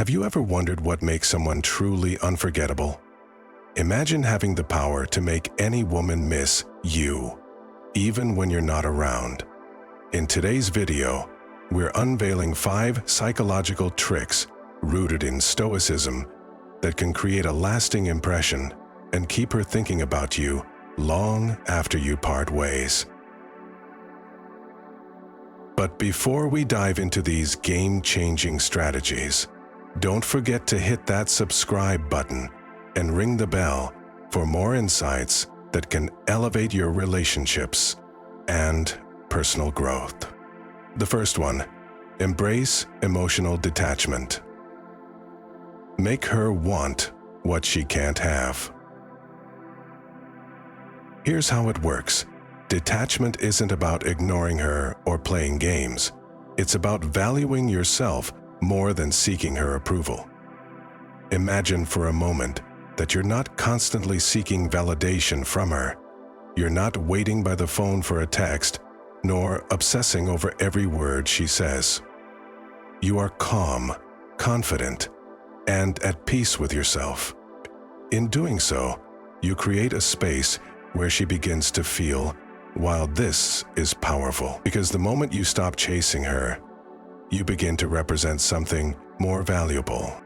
Have you ever wondered what makes someone truly unforgettable? Imagine having the power to make any woman miss you, even when you're not around. In today's video, we're unveiling 5 psychological tricks rooted in Stoicism that can create a lasting impression and keep her thinking about you long after you part ways. But before we dive into these game-changing strategies, don't forget to hit that subscribe button and ring the bell for more insights that can elevate your relationships and personal growth. The first one, embrace emotional detachment. Make her want what she can't have. Here's how it works. Detachment isn't about ignoring her or playing games. It's about valuing yourself more than seeking her approval. Imagine for a moment that you're not constantly seeking validation from her. You're not waiting by the phone for a text, nor obsessing over every word she says. You are calm, confident, and at peace with yourself. In doing so, you create a space where she begins to feel, wow, this is powerful. Because the moment you stop chasing her, you begin to represent something more valuable.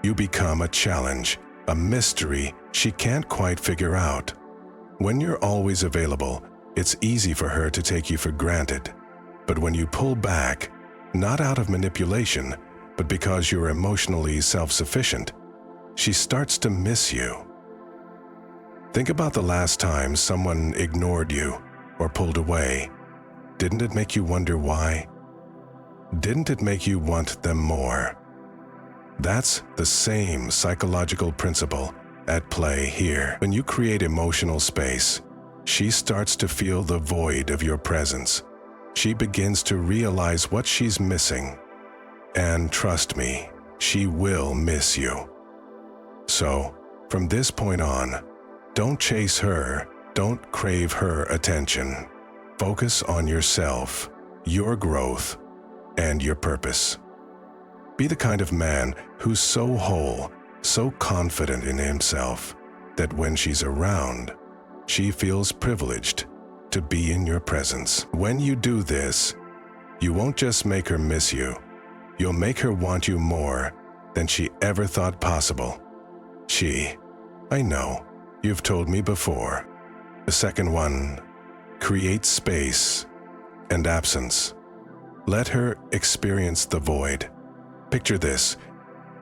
You become a challenge, a mystery she can't quite figure out. When you're always available, it's easy for her to take you for granted. But when you pull back, not out of manipulation, but because you're emotionally self-sufficient, she starts to miss you. Think about the last time someone ignored you or pulled away. Didn't it make you wonder why? Didn't it make you want them more? That's the same psychological principle at play here. When you create emotional space, she starts to feel the void of your presence. She begins to realize what she's missing. And trust me, she will miss you. So, from this point on, don't chase her, don't crave her attention. Focus on yourself, your growth, and your purpose. Be the kind of man who's so whole, so confident in himself, that when she's around, she feels privileged to be in your presence. When you do this, you won't just make her miss you, you'll make her want you more than she ever thought possible. I know, you've told me before. The second one, create space and absence. Let her experience the void. Picture this.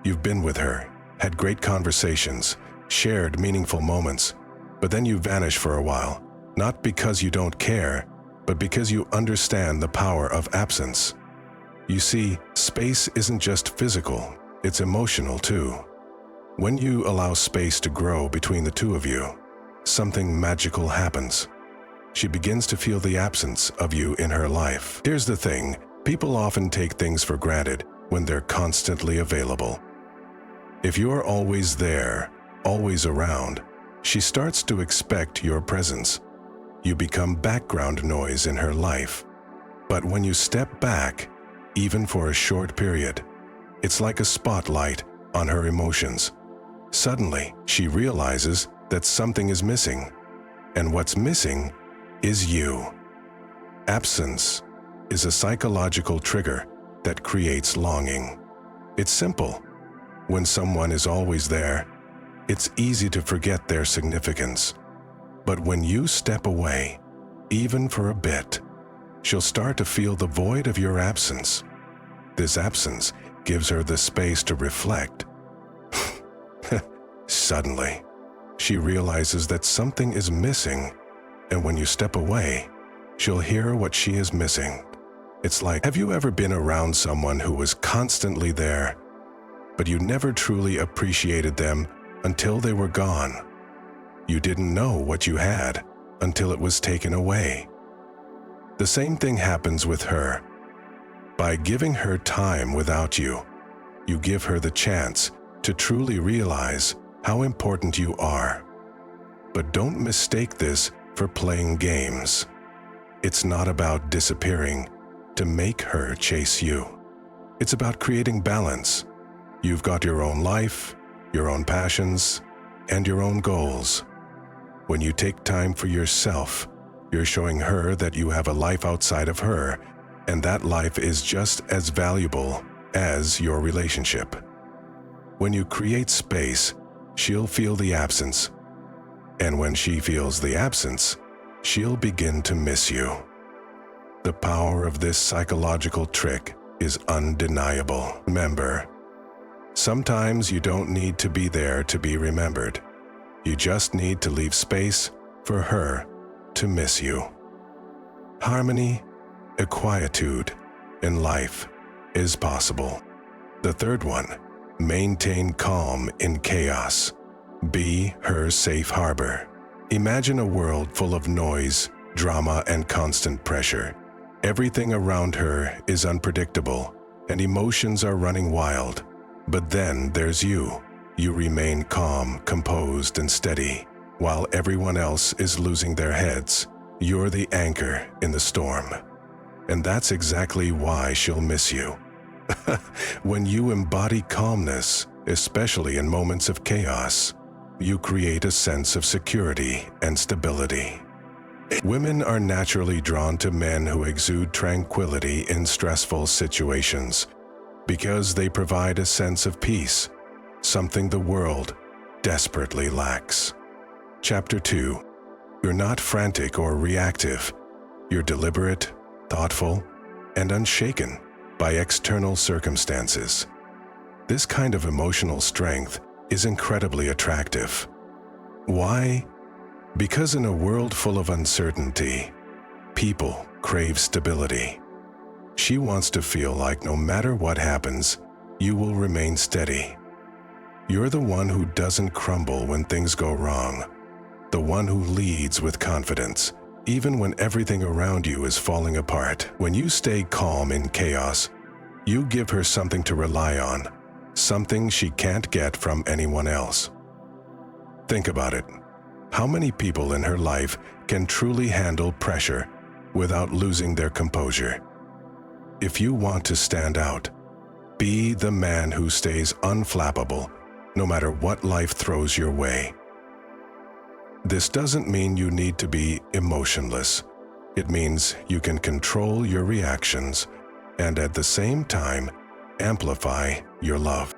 You've been with her, had great conversations, shared meaningful moments, but then you vanish for a while, not because you don't care, but because you understand the power of absence. You see, space isn't just physical, it's emotional too. When you allow space to grow between the two of you, something magical happens. She begins to feel the absence of you in her life. Here's the thing, people often take things for granted when they're constantly available. If you're always there, always around, she starts to expect your presence. You become background noise in her life. But when you step back, even for a short period, it's like a spotlight on her emotions. Suddenly, she realizes that something is missing, and what's missing is you. Absence is a psychological trigger that creates longing. It's simple. When someone is always there, it's easy to forget their significance. But when you step away, even for a bit, she'll start to feel the void of your absence. This absence gives her the space to reflect. Suddenly, she realizes that something is missing, and when you step away, she'll hear what she is missing. It's like, have you ever been around someone who was constantly there, but you never truly appreciated them until they were gone? You didn't know what you had until it was taken away. The same thing happens with her. By giving her time without you, you give her the chance to truly realize how important you are. But don't mistake this for playing games. It's not about disappearing to make her chase you. It's about creating balance. You've got your own life, your own passions, and your own goals. When you take time for yourself, you're showing her that you have a life outside of her, and that life is just as valuable as your relationship. When you create space, she'll feel the absence. And when she feels the absence, she'll begin to miss you. The power of this psychological trick is undeniable. Remember, sometimes you don't need to be there to be remembered. You just need to leave space for her to miss you. Harmony, quietude in life is possible. The third one, maintain calm in chaos. Be her safe harbor. Imagine a world full of noise, drama, and constant pressure. Everything around her is unpredictable, and emotions are running wild. But then there's you. You remain calm, composed, and steady, while everyone else is losing their heads. You're the anchor in the storm. And that's exactly why she'll miss you. When you embody calmness, especially in moments of chaos, you create a sense of security and stability. Women are naturally drawn to men who exude tranquility in stressful situations because they provide a sense of peace, something the world desperately lacks. Chapter 2. You're not frantic or reactive. You're deliberate, thoughtful, and unshaken by external circumstances. This kind of emotional strength is incredibly attractive. Why? Because in a world full of uncertainty, people crave stability. She wants to feel like no matter what happens, you will remain steady. You're the one who doesn't crumble when things go wrong, the one who leads with confidence, even when everything around you is falling apart. When you stay calm in chaos, you give her something to rely on, something she can't get from anyone else. Think about it. How many people in her life can truly handle pressure without losing their composure? If you want to stand out, be the man who stays unflappable no matter what life throws your way. This doesn't mean you need to be emotionless. It means you can control your reactions and at the same time amplify your love.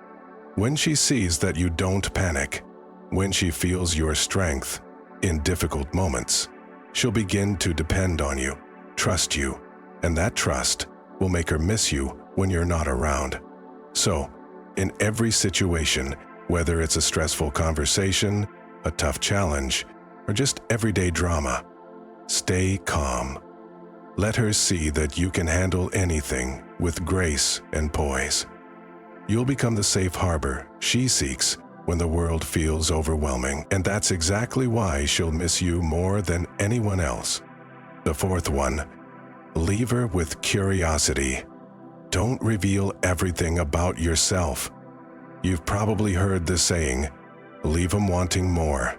When she sees that you don't panic, when she feels your strength in difficult moments, she'll begin to depend on you, trust you, and that trust will make her miss you when you're not around. So, in every situation, whether it's a stressful conversation, a tough challenge, or just everyday drama, stay calm. Let her see that you can handle anything with grace and poise. You'll become the safe harbor she seeks when the world feels overwhelming, and that's exactly why she'll miss you more than anyone else. The fourth one, leave her with curiosity. Don't reveal everything about yourself. You've probably heard the saying, leave 'em wanting more.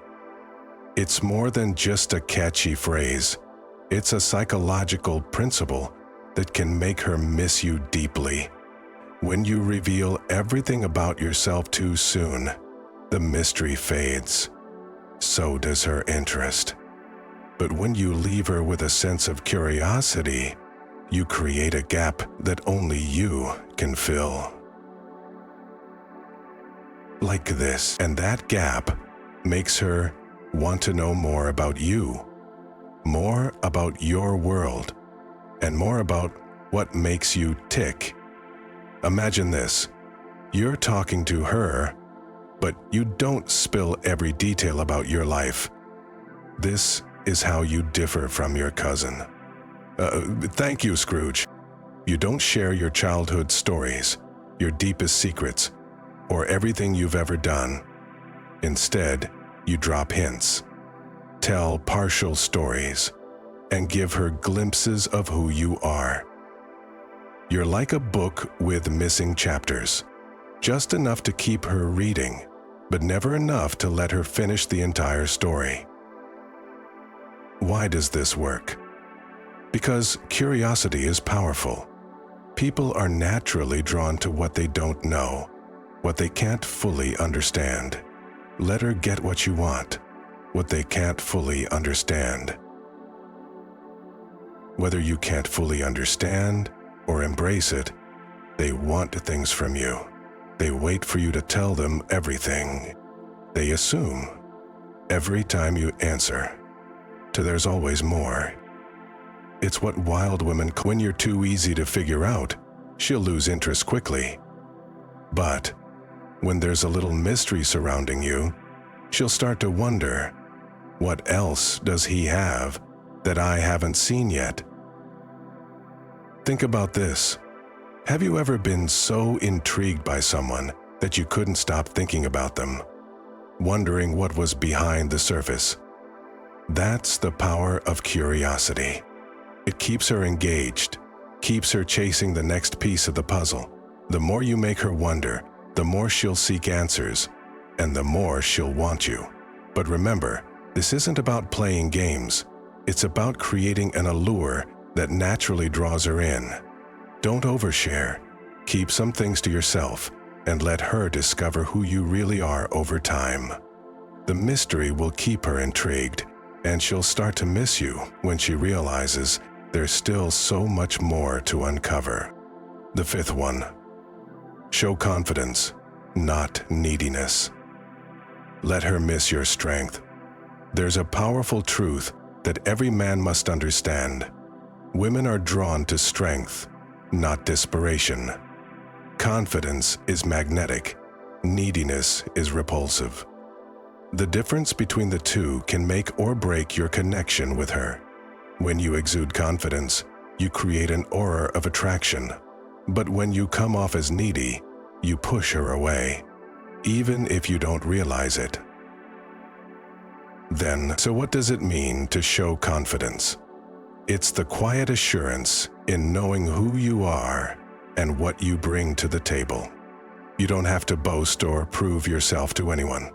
It's more than just a catchy phrase. It's a psychological principle that can make her miss you deeply. When you reveal everything about yourself too soon, the mystery fades. So does her interest. But when you leave her with a sense of curiosity, you create a gap that only you can fill. Like this, and that gap makes her want to know more about you, more about your world, and more about what makes you tick. Imagine this. You're talking to her, but you don't spill every detail about your life. This is how you differ from your cousin. Thank you, Scrooge. You don't share your childhood stories, your deepest secrets, or everything you've ever done. Instead, you drop hints, tell partial stories, and give her glimpses of who you are. You're like a book with missing chapters, just enough to keep her reading, but never enough to let her finish the entire story. Why does this work? Because curiosity is powerful. People are naturally drawn to what they don't know, what they can't fully understand. Let her get what you want, what they can't fully understand. Whether you can't fully understand or embrace it, they want things from you. They wait for you to tell them everything. They assume every time you answer to there's always more. It's what wild women call when you're too easy to figure out, she'll lose interest quickly. But when there's a little mystery surrounding you, she'll start to wonder, what else does he have that I haven't seen yet? Think about this. Have you ever been so intrigued by someone that you couldn't stop thinking about them, wondering what was behind the surface? That's the power of curiosity. It keeps her engaged, keeps her chasing the next piece of the puzzle. The more you make her wonder, the more she'll seek answers, and the more she'll want you. But remember, this isn't about playing games. It's about creating an allure that naturally draws her in. Don't overshare. Keep some things to yourself and let her discover who you really are over time. The mystery will keep her intrigued, and she'll start to miss you when she realizes there's still so much more to uncover. The fifth one. Show confidence, not neediness. Let her miss your strength. There's a powerful truth that every man must understand. Women are drawn to strength, not desperation. Confidence is magnetic. Neediness is repulsive. The difference between the two can make or break your connection with her. When you exude confidence, you create an aura of attraction. But when you come off as needy, you push her away, even if you don't realize it. Then, so what does it mean to show confidence? It's the quiet assurance in knowing who you are and what you bring to the table. You don't have to boast or prove yourself to anyone.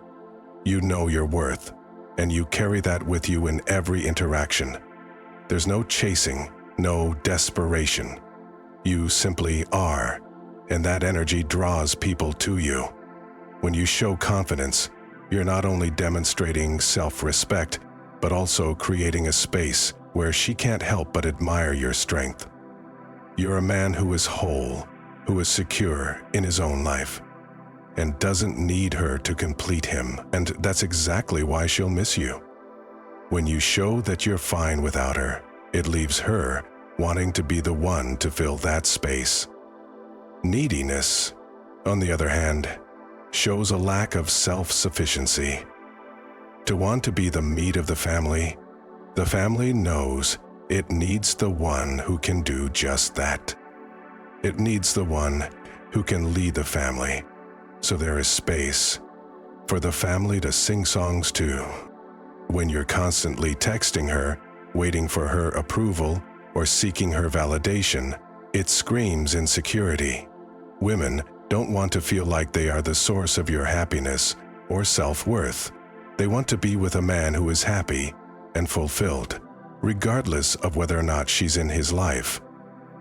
You know your worth, and you carry that with you in every interaction. There's no chasing, no desperation. You simply are, and that energy draws people to you. When you show confidence, you're not only demonstrating self-respect, but also creating a space where she can't help but admire your strength. You're a man who is whole, who is secure in his own life, and doesn't need her to complete him, and that's exactly why she'll miss you. When you show that you're fine without her, it leaves her wanting to be the one to fill that space. Neediness, on the other hand, shows a lack of self-sufficiency. To want to be the meat of the family knows it needs the one who can do just that. It needs the one who can lead the family, so there is space for the family to sing songs too. When you're constantly texting her, waiting for her approval, or seeking her validation, it screams insecurity. Women don't want to feel like they are the source of your happiness or self-worth. They want to be with a man who is happy and fulfilled, regardless of whether or not she's in his life.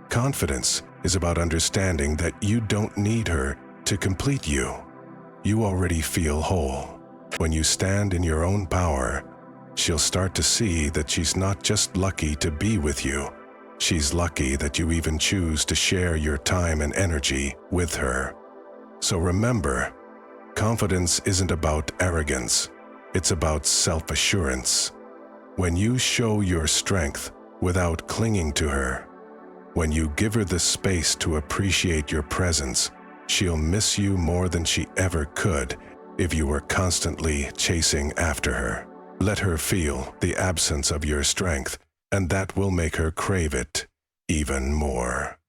Confidence is about understanding that you don't need her to complete you. You already feel whole. When you stand in your own power, she'll start to see that she's not just lucky to be with you. She's lucky that you even choose to share your time and energy with her. So remember, confidence isn't about arrogance. It's about self-assurance. When you show your strength without clinging to her, when you give her the space to appreciate your presence, she'll miss you more than she ever could if you were constantly chasing after her. Let her feel the absence of your strength, and that will make her crave it even more.